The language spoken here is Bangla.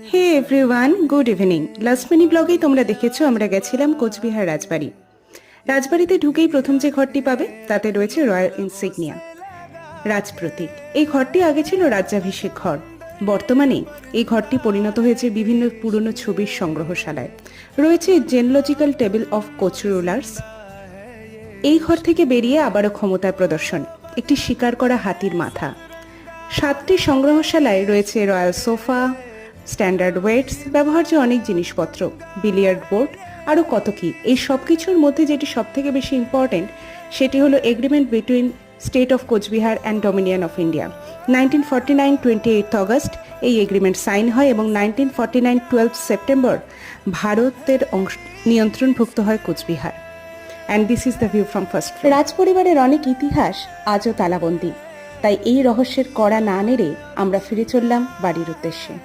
হে everyone, good evening. Last mini ব্লগেই তোমরা দেখেছো আমরা গেছিলাম কোচবিহার রাজবাড়ি। রাজবাড়িতে ঢুকেই প্রথম যে ঘরটি পাবে তাতে রয়েছে রয়্যাল ইনসিগনিয়া, রাজপ্রতীক। এই ঘরটি আগে ছিল রাজ্যাভিষেক ঘর। বর্তমানে এই ঘরটি পরিণত হয়েছে বিভিন্ন পুরনো ছবির সংগ্রহশালায়। রয়েছে জেনলজিক্যাল টেবিল অফ কোচ রুলার্স। এই ঘর থেকে বেরিয়ে আবারও ক্ষমতার প্রদর্শন, একটি শিকার করা হাতির মাথা। 7টি সংগ্রহশালায় রয়েছে রয়্যাল সোফা, স্ট্যান্ডার্ড ওয়েটস, ব্যবহার্য অনেক জিনিসপত্র, বিলিয়ার্ড বোর্ড, আরও কত কি। এই সব কিছুর মধ্যে যেটি সব থেকে বেশি ইম্পর্টেন্ট সেটি হলো agreement between state of Cooch Behar and dominion of India. 1949 28 August এই এগ্রিমেন্ট সাইন হয় এবং 1949 12 সেপ্টেম্বর ভারতের নিয়ন্ত্রণভুক্ত হয় Cooch Behar. And this is the view from first. রাজ পরিবারের অনেক ইতিহাস আজও তালাবন্দী, তাই এই রহস্যের কড়া না নেড়ে আমরা ফিরে চললাম বাড়ির উদ্দেশ্যে।